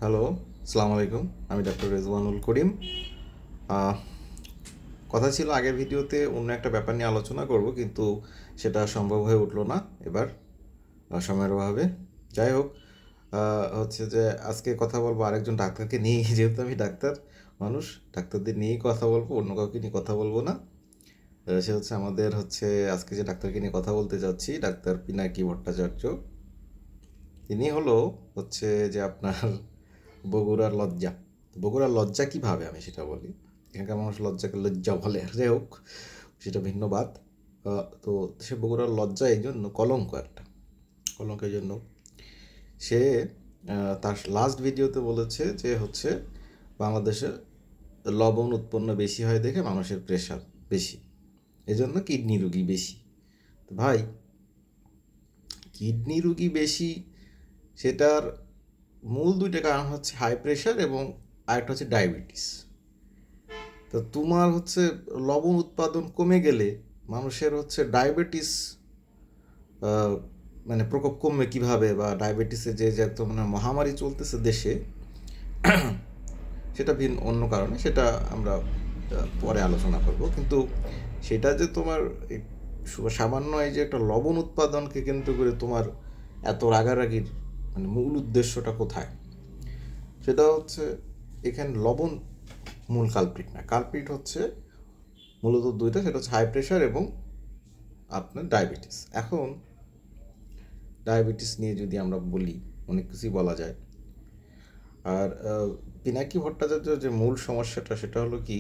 Hello, আসসালামু আলাইকুম। আমি ডাক্তার রেজওয়ানুল করিম। আহ, কথা ছিল আগের ভিডিওতে অন্য একটা ব্যাপার নিয়ে আলোচনা করব, কিন্তু সেটা সম্ভব হয়ে উঠলো না এবার সময়ের অভাবে। যাই হোক, হচ্ছে যে আজকে কথা বলবো আরেকজন ডাক্তারকে নিয়ে। যেহেতু আমি ডাক্তার মানুষ, ডাক্তারদের নিয়েই কথা বলবো, অন্য কাউকে নিয়ে কথা বলবো না। সে হচ্ছে আমাদের আজকে যে ডাক্তারকে নিয়ে কথা বলতে যাচ্ছি, ডাক্তার পিনাকি ভট্টাচার্য। তিনি যে আপনার বগুড়ার লজ্জা। বগুড়ার লজ্জা কিভাবে, আমি সেটা বলি। এখানকার মানুষ লজ্জাকে লজ্জা বলে, যাই হোক সেটা ভিন্ন বাত। তো সে বগুড়ার লজ্জা এই জন্য, কলঙ্ক একটা, কলঙ্কের জন্য সে তার লাস্ট ভিডিওতে বলেছে যে বাংলাদেশে লবণ উৎপন্ন বেশি হয় দেখে মানুষের প্রেশার বেশি, এজন্য কিডনি রুগী বেশি। তো ভাই, কিডনি রুগী বেশি, সেটার মূল দুইটা কারণ হচ্ছে হাই প্রেশার এবং আরেকটা হচ্ছে ডায়াবেটিস। তো তোমার লবণ উৎপাদন কমে গেলে মানুষের ডায়াবেটিস মানে প্রকোপ কমবে কিভাবে, বা ডায়াবেটিসের যে একটা মানে মহামারী চলতেছে দেশে, সেটা ভিন্ন অন্য কারণে, সেটা আমরা পরে আলোচনা করব। কিন্তু সেটা যে তোমার এই সামান্য এই যে একটা লবণ উৎপাদনকে কেন্দ্র করে তোমার এত রাগারাগির মানে মূল উদ্দেশ্যটা কোথায়, সেটা এখানে লবণ মূল কালপ্রিট না। কালপ্রিট মূলত দুইটা, সেটা হচ্ছে হাই প্রেশার এবং আপনার ডায়াবেটিস। এখন ডায়াবেটিস নিয়ে যদি আমরা বলি, অনেক কিছুই বলা যায়। আর পিনাকি ভট্টাচার্য যে মূল সমস্যাটা, সেটা হলো কি,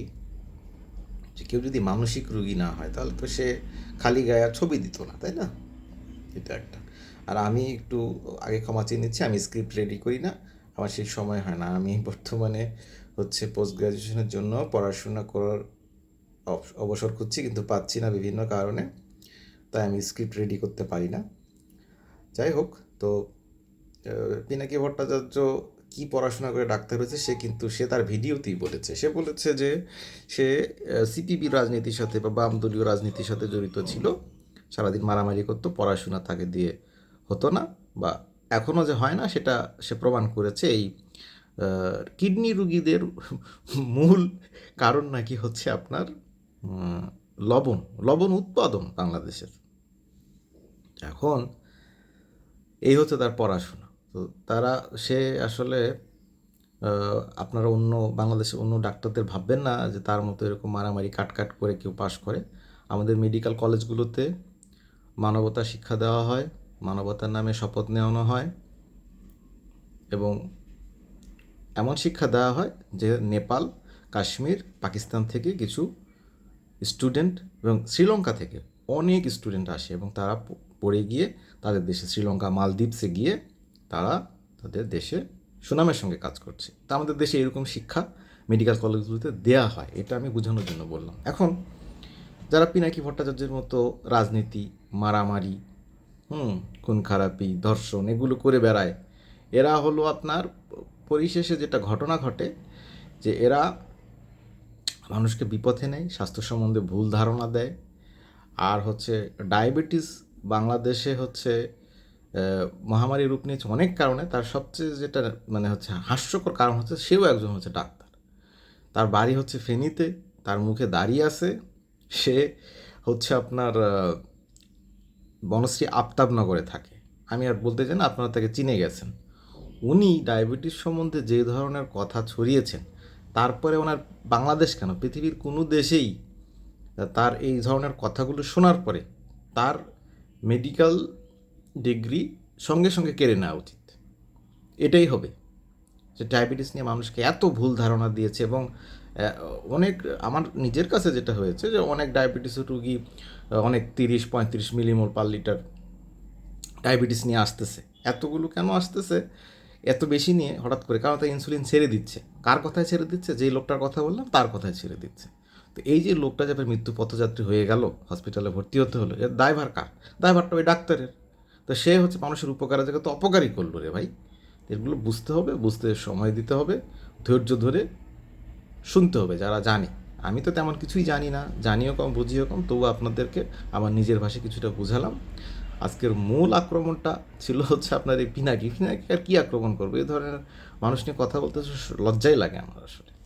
যে কেউ যদি মানসিক রোগী না হয় তাহলে তো সে খালি গায়ে আর ছবি দিত না, তাই না? এটা একটা। আর আমি একটু আগে ক্ষমা চেয়ে নিচ্ছি, আমি স্ক্রিপ্ট রেডি করি না, আমার সেই সময় হয় না। আমি বর্তমানে পোস্ট গ্রাজুয়েশনের জন্য পড়াশোনা করার অবসর খুঁজছি, কিন্তু পাচ্ছি না বিভিন্ন কারণে, তাই আমি স্ক্রিপ্ট রেডি করতে পারি না। যাই হোক, তো পিনাকি ভট্টাচার্য কি পড়াশোনা করে ডাক্তার হয়েছে, সে তার ভিডিওতেই বলেছে। সে বলেছে যে সে সিপিবি রাজনীতির সাথে বা বাম দলীয় রাজনীতির সাথে জড়িত ছিল, সারাদিন মারামারি করতো, পড়াশোনা তাকে দিয়ে হতো না, বা এখনও যে হয় না সেটা সে প্রমাণ করেছে। এই কিডনি রুগীদের মূল কারণ নাকি আপনার লবণ লবণ উৎপাদন বাংলাদেশের। এখন এই তার পড়াশোনা। তো তারা সে আসলে আপনারা বাংলাদেশের অন্য ডাক্তারদের ভাববেন না যে তার মতো এরকম মারামারি কাট করে কেউ পাশ করে। আমাদের মেডিকেল কলেজগুলোতে মানবতা শিক্ষা দেওয়া হয়, মানবতার নামে শপথ নেওয়ানো হয়, এবং এমন শিক্ষা দেওয়া হয় যে নেপাল, কাশ্মীর, পাকিস্তান থেকে কিছু স্টুডেন্ট এবং শ্রীলঙ্কা থেকে অনেক স্টুডেন্ট আসে, এবং তারা পড়ে গিয়ে তাদের দেশে, শ্রীলঙ্কা, মালদ্বীপসে গিয়ে তারা তাদের দেশে সুনামের সঙ্গে কাজ করছে। তা আমাদের দেশে এরকম শিক্ষা মেডিকেল কলেজগুলোতে দেয়া হয়, এটা আমি বোঝানোর জন্য বললাম। এখন যারা পিনাকি ভট্টাচার্যের মতো রাজনীতি, মারামারি, খুন খারাপি, ধর্ষণ এগুলো করে বেড়ায়, এরা আপনার পরিশেষে যেটা ঘটনা ঘটে, যে এরা মানুষকে বিপথে নেয়, স্বাস্থ্য সম্বন্ধে ভুল ধারণা দেয়। আর ডায়াবেটিস বাংলাদেশে মহামারী রূপ নিয়েছে অনেক কারণে। তার সবচেয়ে যেটা মানে হাস্যকর কারণ সেও একজন ডাক্তার। তার বাড়ি ফেনীতে, তার মুখে দাড়ি আছে, সে আপনার বনশ্রী আফতাবনগরে থাকে। আমি আর বলতে চাই না, আপনারা তাকে চিনে গেছেন। উনি ডায়াবেটিস সম্বন্ধে যে ধরনের কথা ছড়িয়েছেন, তারপরে ওনার বাংলাদেশ কেন, পৃথিবীর কোনো দেশেই তার এই ধরনের কথাগুলো শোনার পরে তার মেডিকেল ডিগ্রি সঙ্গে সঙ্গে কেড়ে নেওয়া উচিত। এটাই হবে যে ডায়াবেটিস নিয়ে মানুষকে এত ভুল ধারণা দিয়েছে। এবং অনেক, আমার নিজের কাছে যেটা হয়েছে, যে অনেক ডায়াবেটিসের রুগী অনেক 30-35 মিলিমোল পার লিটার ডায়াবেটিস নিয়ে আসতেছে। এতগুলো কেন আসতেছে এত বেশি নিয়ে হঠাৎ করে? কারণ তার ইনসুলিন ছেড়ে দিচ্ছে। কার কথায় ছেড়ে দিচ্ছে? যেই লোকটার কথা বললাম তার কথায় ছেড়ে দিচ্ছে। তো এই যে লোকটা যাবে মৃত্যু পথযাত্রী হয়ে গেল, হসপিটালে ভর্তি হতে হলো, এর দায়ভার কার? দায়ভারটা ওই ডাক্তারের। তো সে মানুষের উপকারের জায়গায় তো অপকারই করলো রে ভাই। এগুলো বুঝতে হবে, বুঝতে সময় দিতে হবে, ধৈর্য ধরে শুনতে হবে যারা জানে। আমি তো তেমন কিছুই জানি না, জানিও কম, বুঝিও কম, তবু আপনাদেরকে আমার নিজের ভাষায় কিছুটা বুঝালাম। আজকের মূল আক্রমণটা ছিল হচ্ছে আপনার এই পিনাকি। পিনাকি আর কি আক্রমণ করবে? এই ধরনের মানুষ নিয়ে কথা বলতে লজ্জাই লাগে আমার আসলে।